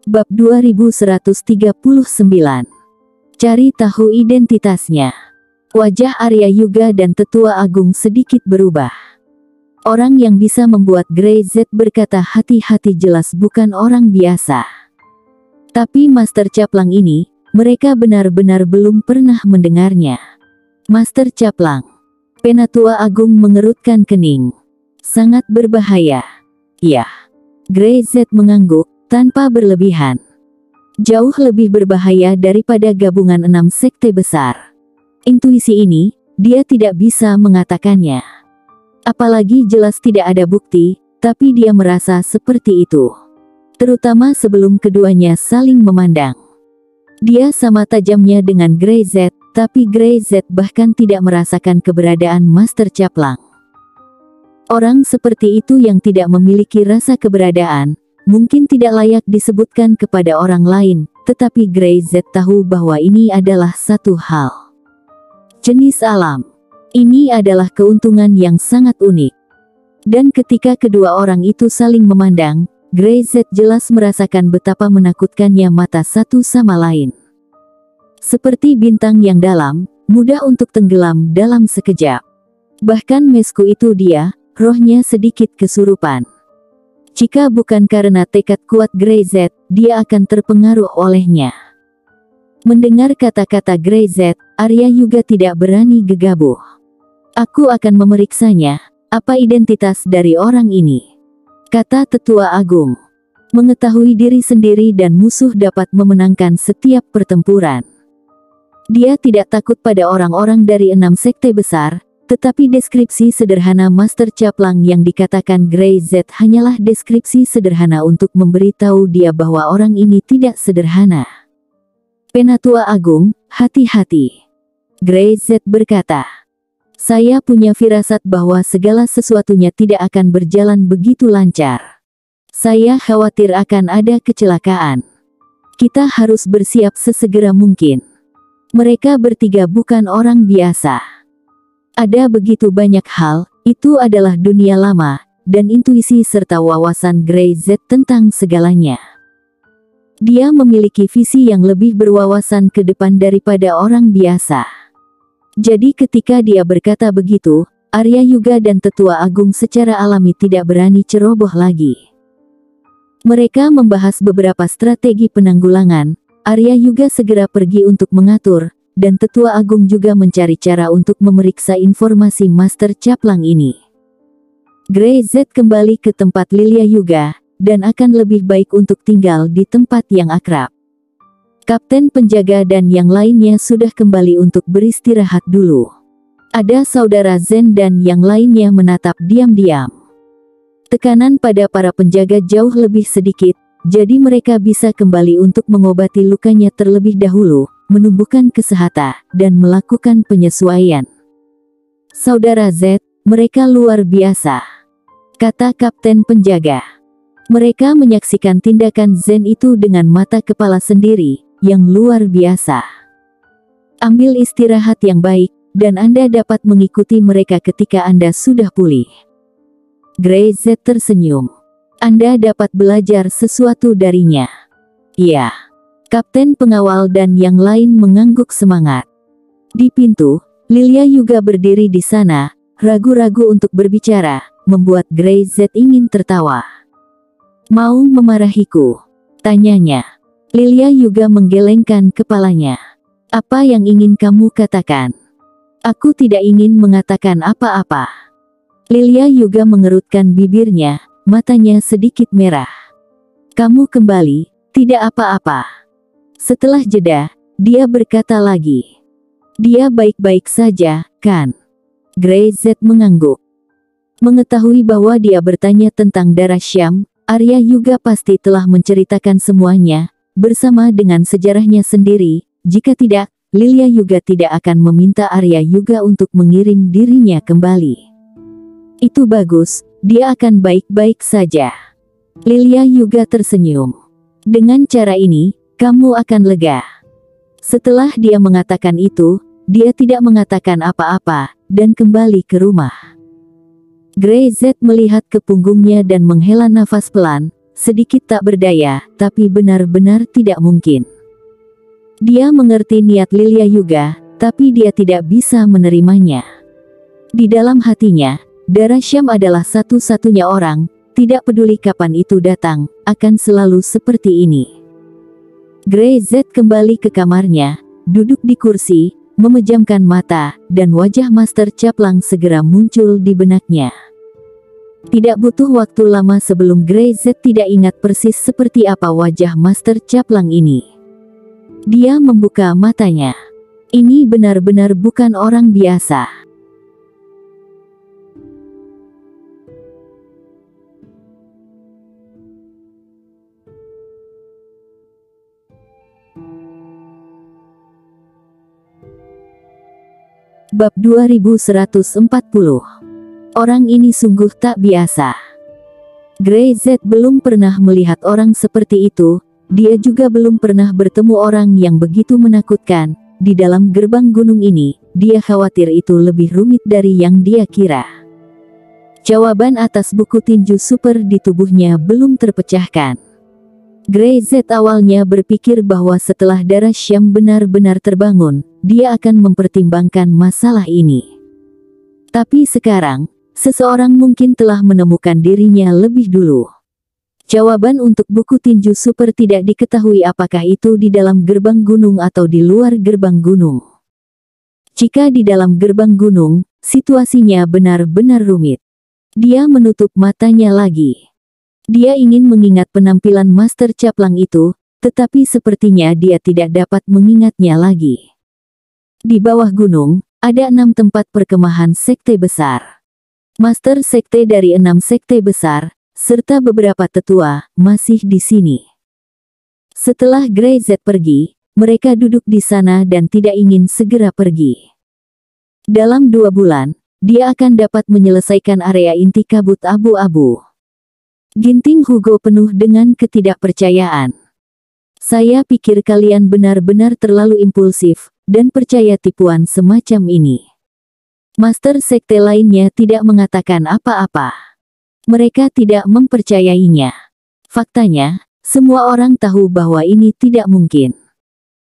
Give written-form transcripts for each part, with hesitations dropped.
Bab 2139. Cari tahu identitasnya. Wajah Arya Yuga dan Tetua Agung sedikit berubah. Orang yang bisa membuat Grey Z berkata hati-hati jelas bukan orang biasa. Tapi Master Caplang ini, mereka benar-benar belum pernah mendengarnya. Master Caplang. Penatua Agung mengerutkan kening. Sangat berbahaya. Ya. Grey Z mengangguk, tanpa berlebihan. Jauh lebih berbahaya daripada gabungan 6 sekte besar. Intuisi ini, dia tidak bisa mengatakannya. Apalagi jelas tidak ada bukti, tapi dia merasa seperti itu. Terutama sebelum keduanya saling memandang. Dia sama tajamnya dengan Grey Z, tapi Grey Z bahkan tidak merasakan keberadaan Master Caplang. Orang seperti itu yang tidak memiliki rasa keberadaan, mungkin tidak layak disebutkan kepada orang lain, tetapi Grey Z tahu bahwa ini adalah satu hal. Jenis alam. Ini adalah keuntungan yang sangat unik. Dan ketika kedua orang itu saling memandang, Grey Z jelas merasakan betapa menakutkannya mata satu sama lain. Seperti bintang yang dalam, mudah untuk tenggelam dalam sekejap. Bahkan mesku itu dia, rohnya sedikit kesurupan. Jika bukan karena tekad kuat Grey Z, dia akan terpengaruh olehnya. Mendengar kata-kata Grey Z, Arya Yuga tidak berani gegabah. Aku akan memeriksanya, apa identitas dari orang ini, kata Tetua Agung. Mengetahui diri sendiri dan musuh dapat memenangkan setiap pertempuran. Dia tidak takut pada orang-orang dari 6 sekte besar, tetapi deskripsi sederhana Master Caplang yang dikatakan Grey Z hanyalah deskripsi sederhana untuk memberitahu dia bahwa orang ini tidak sederhana. Penatua Agung, hati-hati. Grey Z berkata. Saya punya firasat bahwa segala sesuatunya tidak akan berjalan begitu lancar. Saya khawatir akan ada kecelakaan. Kita harus bersiap sesegera mungkin. Mereka bertiga bukan orang biasa. Ada begitu banyak hal, itu adalah dunia lama, dan intuisi serta wawasan Grey Z tentang segalanya. Dia memiliki visi yang lebih berwawasan ke depan daripada orang biasa. Jadi ketika dia berkata begitu, Arya Yuga dan Tetua Agung secara alami tidak berani ceroboh lagi. Mereka membahas beberapa strategi penanggulangan. Arya Yuga segera pergi untuk mengatur, dan Tetua Agung juga mencari cara untuk memeriksa informasi Master Caplang ini. Grey Z kembali ke tempat Lilia Yuga, dan akan lebih baik untuk tinggal di tempat yang akrab. Kapten penjaga dan yang lainnya sudah kembali untuk beristirahat dulu. Ada saudara Zen dan yang lainnya menatap diam-diam. Tekanan pada para penjaga jauh lebih sedikit, jadi mereka bisa kembali untuk mengobati lukanya terlebih dahulu, menumbuhkan kesehatan, dan melakukan penyesuaian. Saudara Z, mereka luar biasa, kata kapten penjaga. Mereka menyaksikan tindakan Zen itu dengan mata kepala sendiri, yang luar biasa. Ambil istirahat yang baik, dan Anda dapat mengikuti mereka ketika Anda sudah pulih. Grey Z tersenyum. Anda dapat belajar sesuatu darinya. Iya. Kapten pengawal dan yang lain mengangguk semangat. Di pintu, Lilia Yuga berdiri di sana, ragu-ragu untuk berbicara, membuat Grey Z ingin tertawa. Mau memarahiku? Tanyanya. Lilia Yuga menggelengkan kepalanya. Apa yang ingin kamu katakan? Aku tidak ingin mengatakan apa-apa. Lilia Yuga mengerutkan bibirnya, matanya sedikit merah. Kamu kembali, tidak apa-apa. Setelah jeda, dia berkata lagi. Dia baik-baik saja, kan? Grey Z mengangguk. Mengetahui bahwa dia bertanya tentang darah Syam, Arya Yuga pasti telah menceritakan semuanya, bersama dengan sejarahnya sendiri. Jika tidak, Lilia Yuga tidak akan meminta Arya Yuga untuk mengirim dirinya kembali. Itu bagus, dia akan baik-baik saja. Lilia Yuga tersenyum. Dengan cara ini, kamu akan lega. Setelah dia mengatakan itu, dia tidak mengatakan apa-apa, dan kembali ke rumah. Grey Z melihat ke punggungnya dan menghela nafas pelan, sedikit tak berdaya, tapi benar-benar tidak mungkin. Dia mengerti niat Lilia Yuga, tapi dia tidak bisa menerimanya. Di dalam hatinya, darah Syam adalah satu-satunya orang, tidak peduli kapan itu datang, akan selalu seperti ini. Grey Z kembali ke kamarnya, duduk di kursi, memejamkan mata, dan wajah Master Caplang segera muncul di benaknya. Tidak butuh waktu lama sebelum Grey Z tidak ingat persis seperti apa wajah Master Caplang ini. Dia membuka matanya. Ini benar-benar bukan orang biasa. Bab 2140. Orang ini sungguh tak biasa. Grey Z belum pernah melihat orang seperti itu, dia juga belum pernah bertemu orang yang begitu menakutkan. Di dalam gerbang gunung ini, dia khawatir itu lebih rumit dari yang dia kira. Jawaban atas buku tinju super di tubuhnya belum terpecahkan. Grey Z awalnya berpikir bahwa setelah darah Syam benar-benar terbangun, dia akan mempertimbangkan masalah ini. Tapi sekarang, seseorang mungkin telah menemukan dirinya lebih dulu. Jawaban untuk buku tinju super tidak diketahui apakah itu di dalam gerbang gunung atau di luar gerbang gunung. Jika di dalam gerbang gunung, situasinya benar-benar rumit. Dia menutup matanya lagi. Dia ingin mengingat penampilan Master Caplang itu, tetapi sepertinya dia tidak dapat mengingatnya lagi. Di bawah gunung, ada 6 tempat perkemahan sekte besar. Master sekte dari 6 sekte besar, serta beberapa tetua, masih di sini. Setelah Grey Z pergi, mereka duduk di sana dan tidak ingin segera pergi. Dalam 2 bulan, dia akan dapat menyelesaikan area inti kabut abu-abu. Ginting Hugo penuh dengan ketidakpercayaan. Saya pikir kalian benar-benar terlalu impulsif, dan percaya tipuan semacam ini. Master sekte lainnya tidak mengatakan apa-apa. Mereka tidak mempercayainya. Faktanya, semua orang tahu bahwa ini tidak mungkin.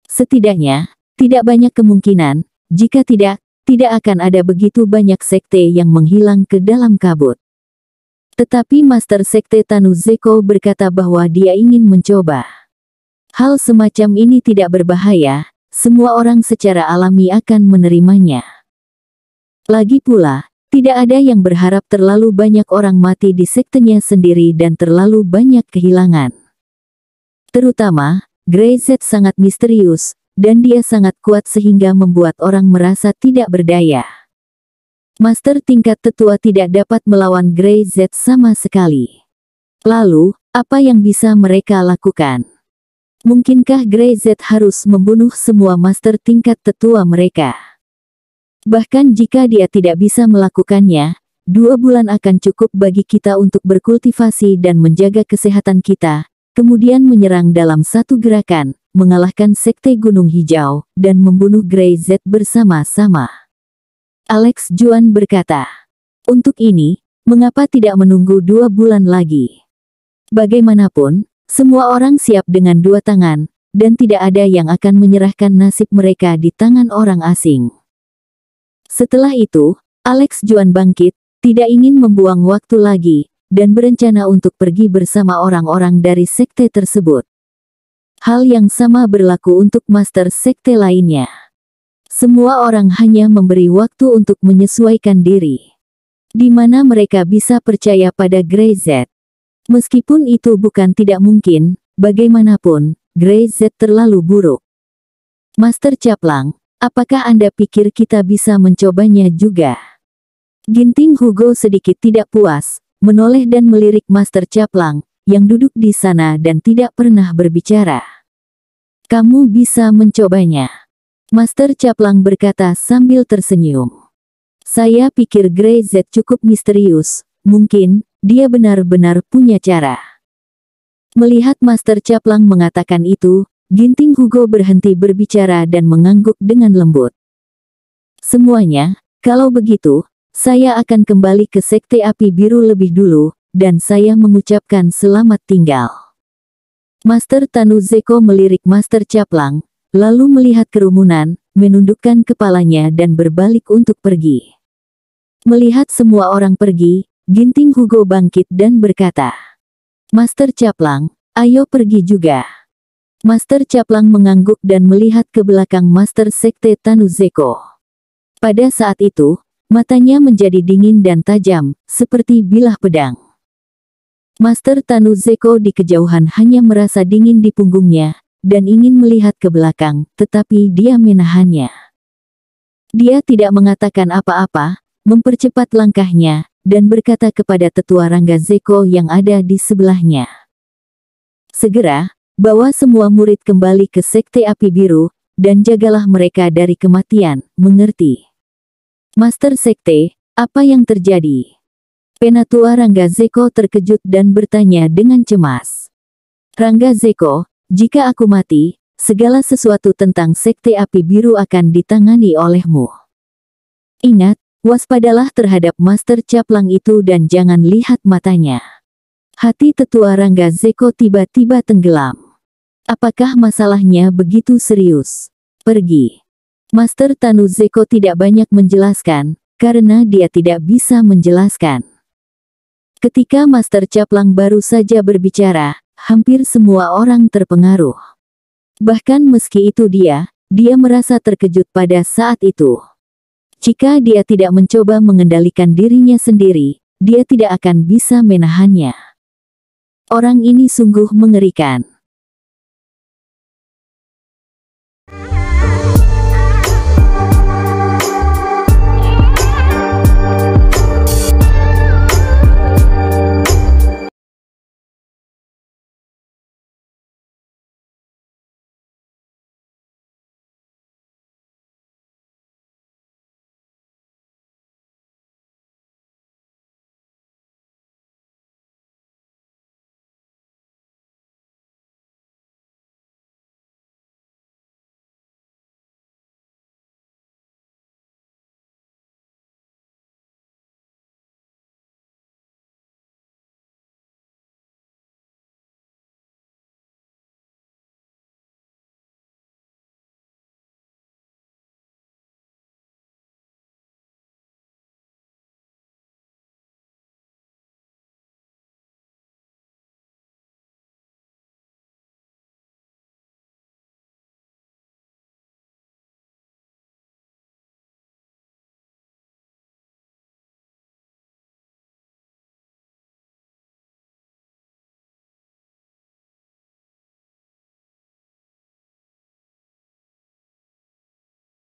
Setidaknya, tidak banyak kemungkinan, jika tidak akan ada begitu banyak sekte yang menghilang ke dalam kabut. Tetapi Master Sekte Tanu Zeko berkata bahwa dia ingin mencoba. Hal semacam ini tidak berbahaya, semua orang secara alami akan menerimanya. Lagi pula, tidak ada yang berharap terlalu banyak orang mati di sektenya sendiri dan terlalu banyak kehilangan. Terutama, Grey Z sangat misterius, dan dia sangat kuat sehingga membuat orang merasa tidak berdaya. Master tingkat tetua tidak dapat melawan Grey Z sama sekali. Lalu, apa yang bisa mereka lakukan? Mungkinkah Grey Z harus membunuh semua master tingkat tetua mereka? Bahkan jika dia tidak bisa melakukannya, 2 bulan akan cukup bagi kita untuk berkultivasi dan menjaga kesehatan kita, kemudian menyerang dalam satu gerakan, mengalahkan Sekte Gunung Hijau, dan membunuh Grey Z bersama-sama. Alex Juan berkata, untuk ini, mengapa tidak menunggu 2 bulan lagi? Bagaimanapun, semua orang siap dengan 2 tangan, dan tidak ada yang akan menyerahkan nasib mereka di tangan orang asing. Setelah itu, Alex Juan bangkit, tidak ingin membuang waktu lagi, dan berencana untuk pergi bersama orang-orang dari sekte tersebut. Hal yang sama berlaku untuk master sekte lainnya. Semua orang hanya memberi waktu untuk menyesuaikan diri. Di mana mereka bisa percaya pada Grey Z. Meskipun itu bukan tidak mungkin, bagaimanapun, Grey Z terlalu buruk. Master Caplang, apakah Anda pikir kita bisa mencobanya juga? Ginting Hugo sedikit tidak puas, menoleh dan melirik Master Caplang, yang duduk di sana dan tidak pernah berbicara. Kamu bisa mencobanya. Master Caplang berkata sambil tersenyum. Saya pikir Grey Z cukup misterius, mungkin, dia benar-benar punya cara. Melihat Master Caplang mengatakan itu, Ginting Hugo berhenti berbicara dan mengangguk dengan lembut. Semuanya, kalau begitu, saya akan kembali ke Sekte Api Biru lebih dulu, dan saya mengucapkan selamat tinggal." Master Tanu Zeko melirik Master Caplang, lalu melihat kerumunan, menundukkan kepalanya dan berbalik untuk pergi. Melihat semua orang pergi, Ginting Hugo bangkit dan berkata, "Master Caplang, ayo pergi juga." Master Caplang mengangguk dan melihat ke belakang Master Sekte Tanu Zeko. Pada saat itu, matanya menjadi dingin dan tajam, seperti bilah pedang. Master Tanu Zeko di kejauhan hanya merasa dingin di punggungnya, dan ingin melihat ke belakang, tetapi dia menahannya. Dia tidak mengatakan apa-apa, mempercepat langkahnya, dan berkata kepada Tetua Rangga Zeko yang ada di sebelahnya, "Segera, bawa semua murid kembali ke Sekte Api Biru, dan jagalah mereka dari kematian, mengerti?" "Master Sekte, apa yang terjadi?" Penatua Rangga Zeko terkejut dan bertanya dengan cemas. "Rangga Zeko, jika aku mati, segala sesuatu tentang Sekte Api Biru akan ditangani olehmu. Ingat, waspadalah terhadap Master Caplang itu dan jangan lihat matanya." Hati Tetua Rangga Zeko tiba-tiba tenggelam. Apakah masalahnya begitu serius? "Pergi." Master Tanu Zeko tidak banyak menjelaskan, karena dia tidak bisa menjelaskan. Ketika Master Caplang baru saja berbicara, hampir semua orang terpengaruh. Bahkan meski itu dia merasa terkejut pada saat itu. Jika dia tidak mencoba mengendalikan dirinya sendiri, dia tidak akan bisa menahannya. Orang ini sungguh mengerikan.